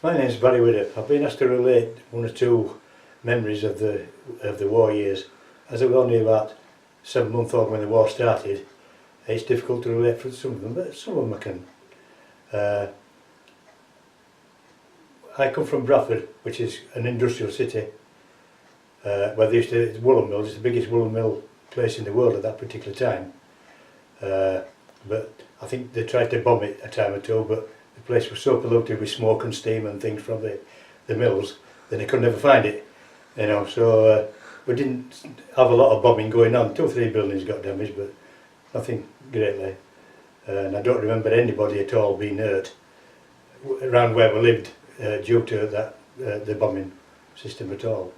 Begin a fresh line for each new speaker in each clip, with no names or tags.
My name's Barry Widdop. I've been asked to relate one or two memories of the war years. As I was only about 7 months old when the war started, it's difficult to relate for some of them, but some of them I can. I come from Bradford, which is an industrial city, where they used to, it's woolen mills. It's the biggest woolen mill place in the world at that particular time. But I think they tried to bomb it a time or two, but the place was so polluted with smoke and steam and things from the mills that they could never find it, you know. So we didn't have a lot of bombing going on. 2 or 3 buildings got damaged, but nothing greatly. And I don't remember anybody at all being hurt around where we lived due to that the bombing system at all.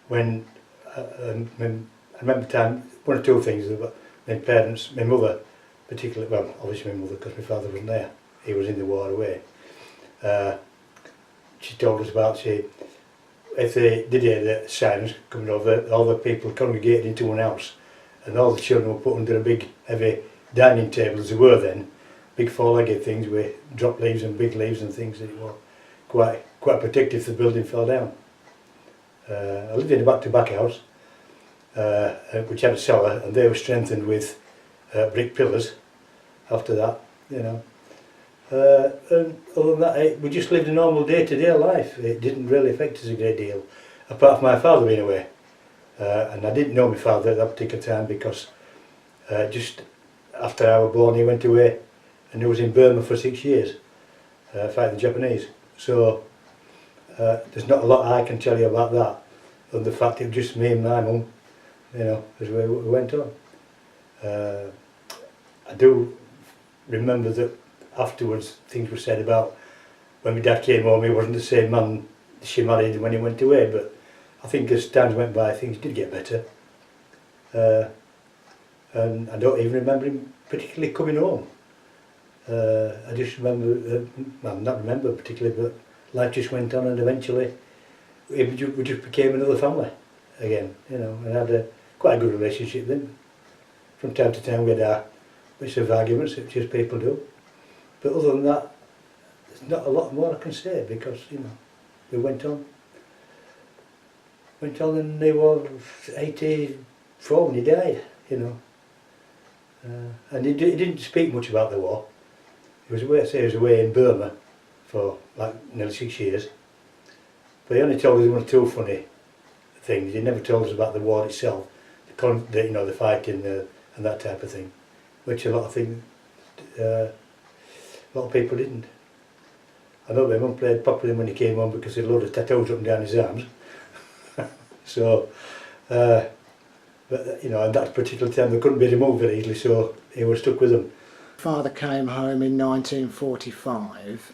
When I remember time, 1 or 2 things about my parents, my mother particularly, well obviously my mother because my father wasn't there, he was in the war away. She told us about, if they did hear the sirens coming over, all the people congregated into one house and all the children were put under a big heavy dining table as they were then, big 4-legged things with drop leaves and big leaves and things. That were quite protective if the building fell down. I lived in a back-to-back house which had a cellar, and they were strengthened with brick pillars after that, you know. And other than that, we just lived a normal day-to-day life. It didn't really affect us a great deal, apart from my father being away. And I didn't know my father at that particular time because just after I was born he went away and he was in Burma for 6 years fighting the Japanese. So there's not a lot I can tell you about that, other than the fact it was just me and my mum, you know, as we went on. I do remember that afterwards things were said about when my dad came home, he wasn't the same man she married when he went away, but I think as times went by things did get better. And I don't even remember him particularly coming home. I just remember, well not remember particularly, but life just went on and eventually we just became another family again, you know, and had quite a good relationship then. From time to time we had our bits of arguments, such as people do. But other than that, there's not a lot more I can say because, you know, we went on. And he was 84 when he died, you know. And he didn't speak much about the war. He was away, I say he was away in Burma for like nearly 6 years. But he only told us 1 or 2 funny things. He never told us about the war itself, you know, the fighting and that type of thing, which a lot of people didn't. I know my mum played popular when he came home because he had a load of tattoos up and down his arms. So, but you know, at that particular time they couldn't be removed very easily, so he was stuck with them.
Father came home in 1945.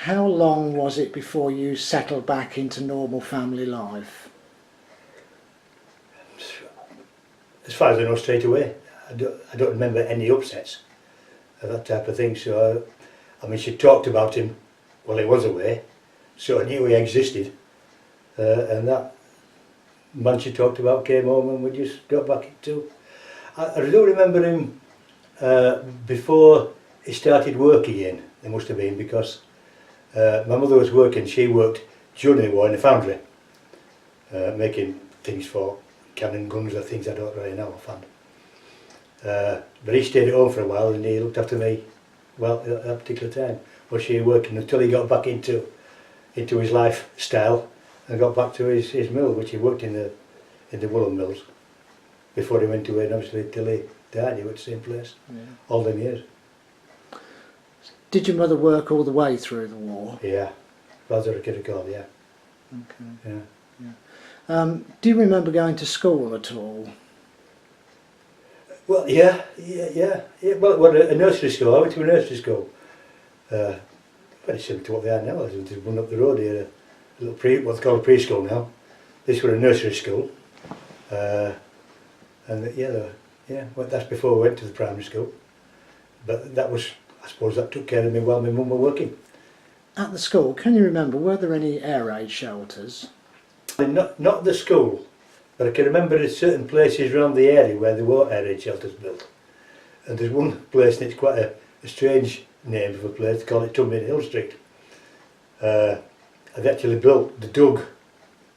How long was it before you settled back into normal family life?
As far as I know, straight away. I don't remember any upsets of that type of thing. So, I mean, she talked about him while he was away, so I knew he existed. And that man she talked about came home and we just got back into. I do remember him before he started work again, there must have been, because my mother was working, she worked during the war in a foundry, making things for cannon guns or things I don't really know offhand. But he stayed at home for a while and he looked after me, well, at that particular time. Was she working until he got back into his lifestyle and got back to his mill, which he worked in the woolen mills before he went away, and obviously till he died he worked the same place, yeah, all them years.
Did your mother work all the way through the war?
Yeah, rather a kid call, yeah.
Okay.
Yeah.
Yeah. Do you remember going to school at all?
Well, yeah. Well, a nursery school. I went to a nursery school. Very similar to what they are now. There's one up the road here, a little what's called a preschool now. This was a nursery school, and well, that's before we went to the primary school. But that was, I suppose, that took care of me while my mum was working.
At the school, can you remember, were there any air raid shelters?
Not the school, but I can remember there's certain places around the area where there were air raid shelters built. And there's one place, and it's quite a strange name of a place, call it Tunbridge Hill Street. They actually built the dug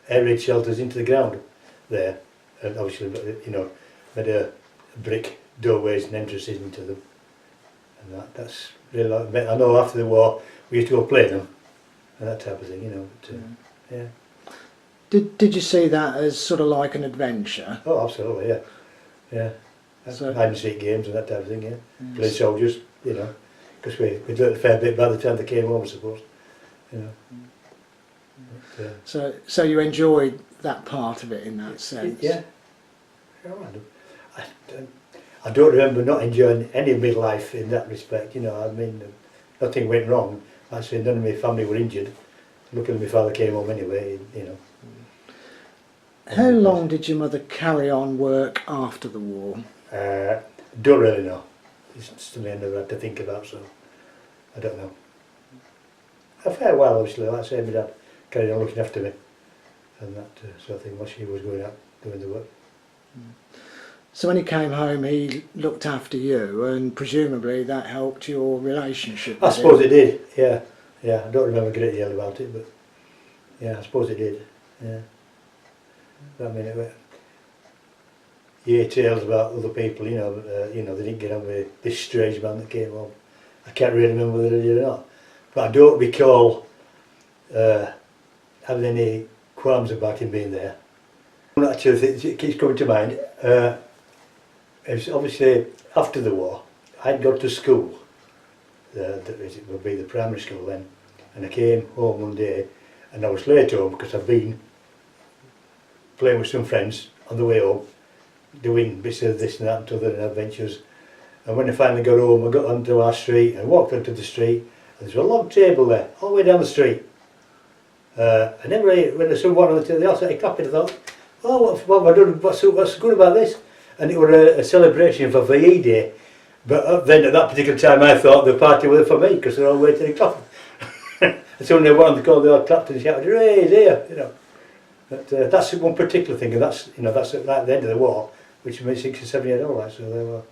air raid shelters into the ground there, and obviously, you know, made a brick doorways and entrances into them, and that's really like, I know after the war we used to go play them and that type of thing, you know. But, yeah.
Did you see that as sort of like an adventure?
Oh, absolutely, yeah, yeah.
So,
Hide and seek games and that type of thing, yeah.
yes.
Playing soldiers, you know, because we'd learnt a fair bit by the time they came home, I suppose, you know. But,
So you enjoyed that part of it in that sense?
yeah. I don't remember not enjoying any of my life in that respect, you know. I mean, nothing went wrong. Actually, none of my family were injured. Luckily, my father came home anyway, you know.
How long did your mother carry on work after the war?
Don't really know. It's something I never had to think about, so I don't know. A fair while, obviously. Like I say, my dad carried on looking after me and that sort of thing while she was going out doing the work.
So when he came home, he looked after you, and presumably that helped your relationship.
I suppose it did, yeah. Yeah, I don't remember a great deal about it, but yeah, I suppose it did, yeah. I mean, you hear tales about other people, you know, they didn't get on with this strange man that came home. I can't really remember whether they did or not, but I don't recall having any qualms about him being there. One actually thing that keeps coming to mind, it was obviously after the war. I'd gone to school, it would be the primary school then, and I came home one day and I was late home because I'd been playing with some friends on the way home, doing bits of this and that and other adventures. And when I finally got home, I got onto our street and walked onto the street, and there's a log table there, all the way down the street. And everybody, when I saw one on the outside, I clapped, I thought, oh, what have I done? What's good about this? And it was a celebration for VE Day. But then at that particular time, I thought the party was for me because they're all waiting and clapping. And so when they wanted to call, they all clapped and shouted, "Hooray, here!" You know. But that's one particular thing, and that's that's at the end of the war, which made 6 or 7 years old. So they were.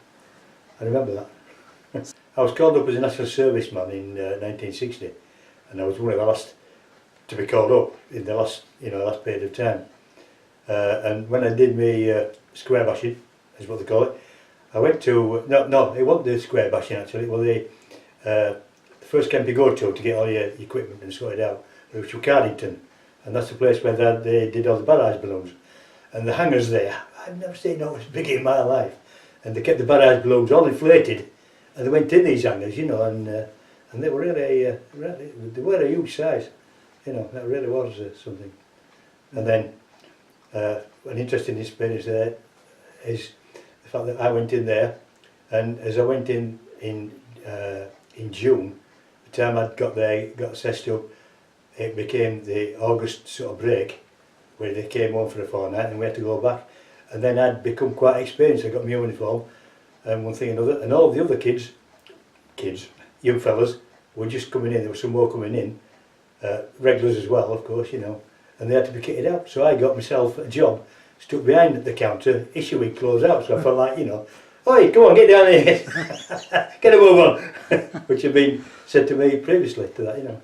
I remember that. I was called up as a national serviceman in 1960, and I was one of the last to be called up in the last last period of time. And when I did my square bashing, is what they call it, I went to no, it wasn't the square bashing actually. It was the first camp you go to get all your equipment and sort it out. It was Cardington, and that's the place where they did all the barrage balloons. And the hangars there, I've never seen no as big in my life. And they kept the barrage balloons all inflated, and they went in these hangars, you know, and they were really, they were a huge size, you know. That really was something. And then an interesting experience there is the fact that I went in there, and as I went in June, the time I'd got there, got assessed up, it became the August sort of break, where they came home for a fortnight and we had to go back. And then I'd become quite experienced. I got my uniform and one thing and another, and all the other kids, young fellas, were just coming in. There was some more coming in, regulars as well, of course, you know, and they had to be kitted out. So I got myself a job, stuck behind the counter, issuing clothes out. So I felt like, you know, oi, come on, get down here, get a move on, which had been said to me previously to that, you know.